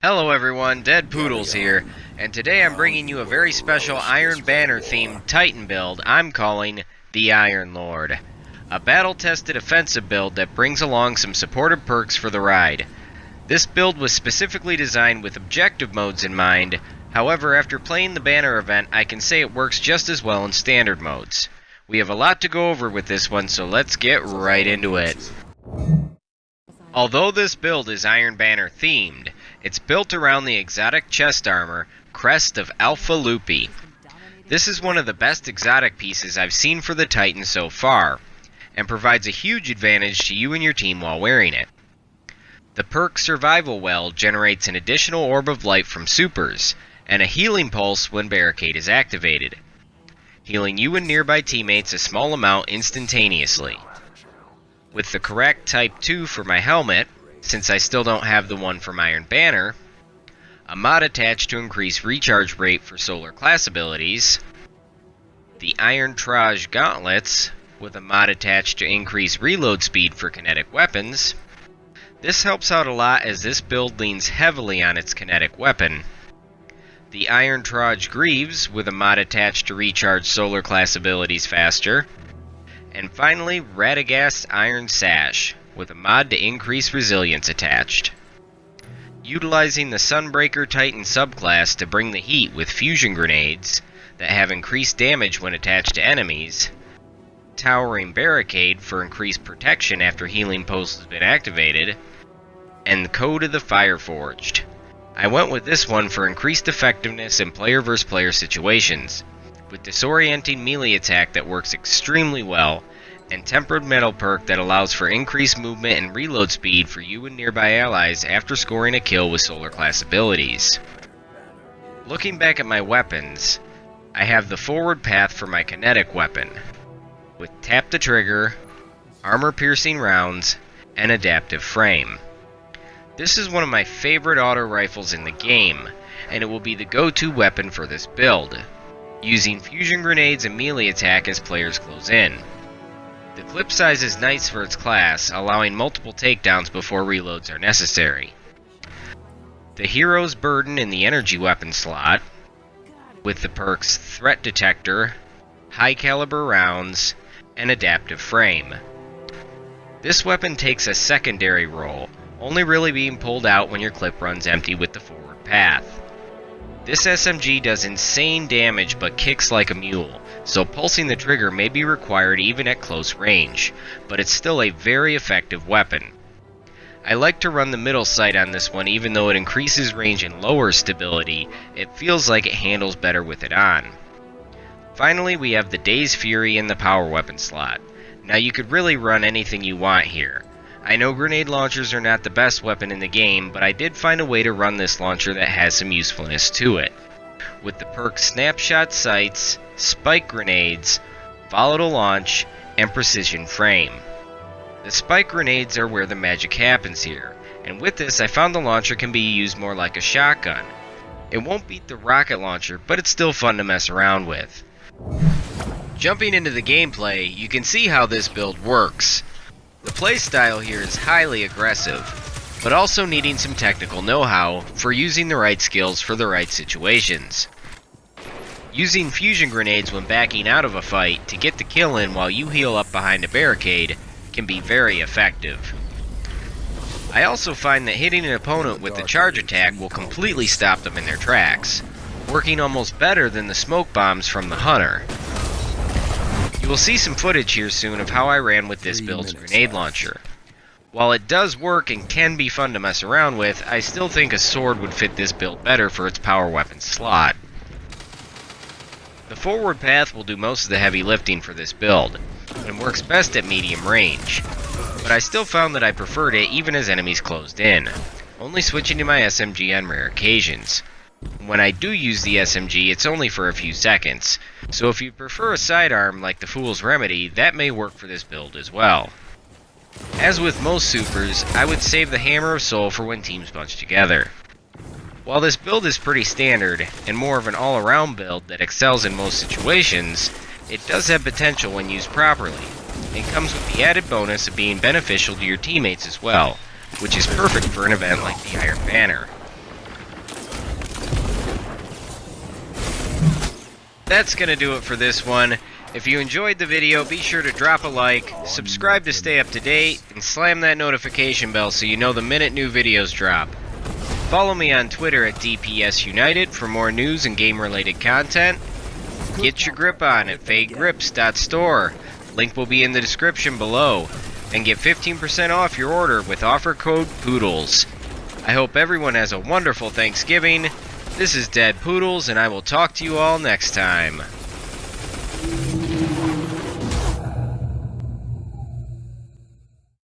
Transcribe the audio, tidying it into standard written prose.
Hello everyone, Dead Poodles here, and today I'm bringing you a very special Iron Banner themed Titan build I'm calling the Iron Lord. A battle-tested offensive build that brings along some supportive perks for the ride. This build was specifically designed with objective modes in mind, however after playing the Banner event I can say it works just as well in standard modes. We have a lot to go over with this one, so let's get right into it. Although this build is Iron Banner themed, it's built around the exotic chest armor, Crest of Alpha Lupi. This is one of the best exotic pieces I've seen for the Titan so far, and provides a huge advantage to you and your team while wearing it. The perk Survival Well generates an additional orb of light from supers, and a healing pulse when barricade is activated, healing you and nearby teammates a small amount instantaneously. With the correct Type 2 for my helmet, since I still don't have the one from Iron Banner, a mod attached to increase recharge rate for solar class abilities, the Iron Traj gauntlets with a mod attached to increase reload speed for kinetic weapons. This helps out a lot as this build leans heavily on its kinetic weapon. The Iron Traj greaves with a mod attached to recharge solar class abilities faster. And finally, Radagast's Iron Sash, with a mod to increase resilience attached. Utilizing the Sunbreaker Titan subclass to bring the heat with fusion grenades that have increased damage when attached to enemies, Towering Barricade for increased protection after healing post has been activated, and the Code of the Fireforged. I went with this one for increased effectiveness in player vs player situations, with disorienting melee attack that works extremely well, and tempered metal perk that allows for increased movement and reload speed for you and nearby allies after scoring a kill with solar class abilities. Looking back at my weapons, I have the forward path for my kinetic weapon, with tap the trigger, armor piercing rounds, and adaptive frame. This is one of my favorite auto rifles in the game, and it will be the go-to weapon for this build, using fusion grenades and melee attack as players close in. The clip size is nice for its class, allowing multiple takedowns before reloads are necessary. The Hero's Burden in the energy weapon slot, with the perks Threat Detector, High Caliber Rounds, and Adaptive Frame. This weapon takes a secondary role, only really being pulled out when your clip runs empty with the forward path. This SMG does insane damage but kicks like a mule, so pulsing the trigger may be required even at close range, but it's still a very effective weapon. I like to run the middle sight on this one even though it increases range and lowers stability, it feels like it handles better with it on. Finally, we have the Daze Fury in the power weapon slot. Now you could really run anything you want here. I know grenade launchers are not the best weapon in the game, but I did find a way to run this launcher that has some usefulness to it, with the perks Snapshot Sights, Spike Grenades, Volatile Launch, and Precision Frame. The Spike Grenades are where the magic happens here, and with this I found the launcher can be used more like a shotgun. It won't beat the rocket launcher, but it's still fun to mess around with. Jumping into the gameplay, you can see how this build works. The playstyle here is highly aggressive, but also needing some technical know-how for using the right skills for the right situations. Using fusion grenades when backing out of a fight to get the kill in while you heal up behind a barricade can be very effective. I also find that hitting an opponent with the charge attack will completely stop them in their tracks, working almost better than the smoke bombs from the Hunter. You will see some footage here soon of how I ran with this build's grenade launcher. While it does work and can be fun to mess around with, I still think a sword would fit this build better for its power weapon slot. The forward path will do most of the heavy lifting for this build, and works best at medium range, but I still found that I preferred it even as enemies closed in, only switching to my SMG on rare occasions. When I do use the SMG, it's only for a few seconds, so if you prefer a sidearm like the Fool's Remedy, that may work for this build as well. As with most supers, I would save the Hammer of Soul for when teams bunch together. While this build is pretty standard, and more of an all-around build that excels in most situations, it does have potential when used properly, and comes with the added bonus of being beneficial to your teammates as well, which is perfect for an event like the Iron Banner. that's gonna do it for this one. If you enjoyed the video, be sure to drop a like, subscribe to stay up to date, and slam that notification bell so you know the minute new videos drop. Follow me on Twitter at DPS United for more news and game-related content. Get your grip on at fadegrips.store. Link will be in the description below. And get 15% off your order with offer code POODLES. I hope everyone has a wonderful Thanksgiving. This is Dead Poodles, and I will talk to you all next time.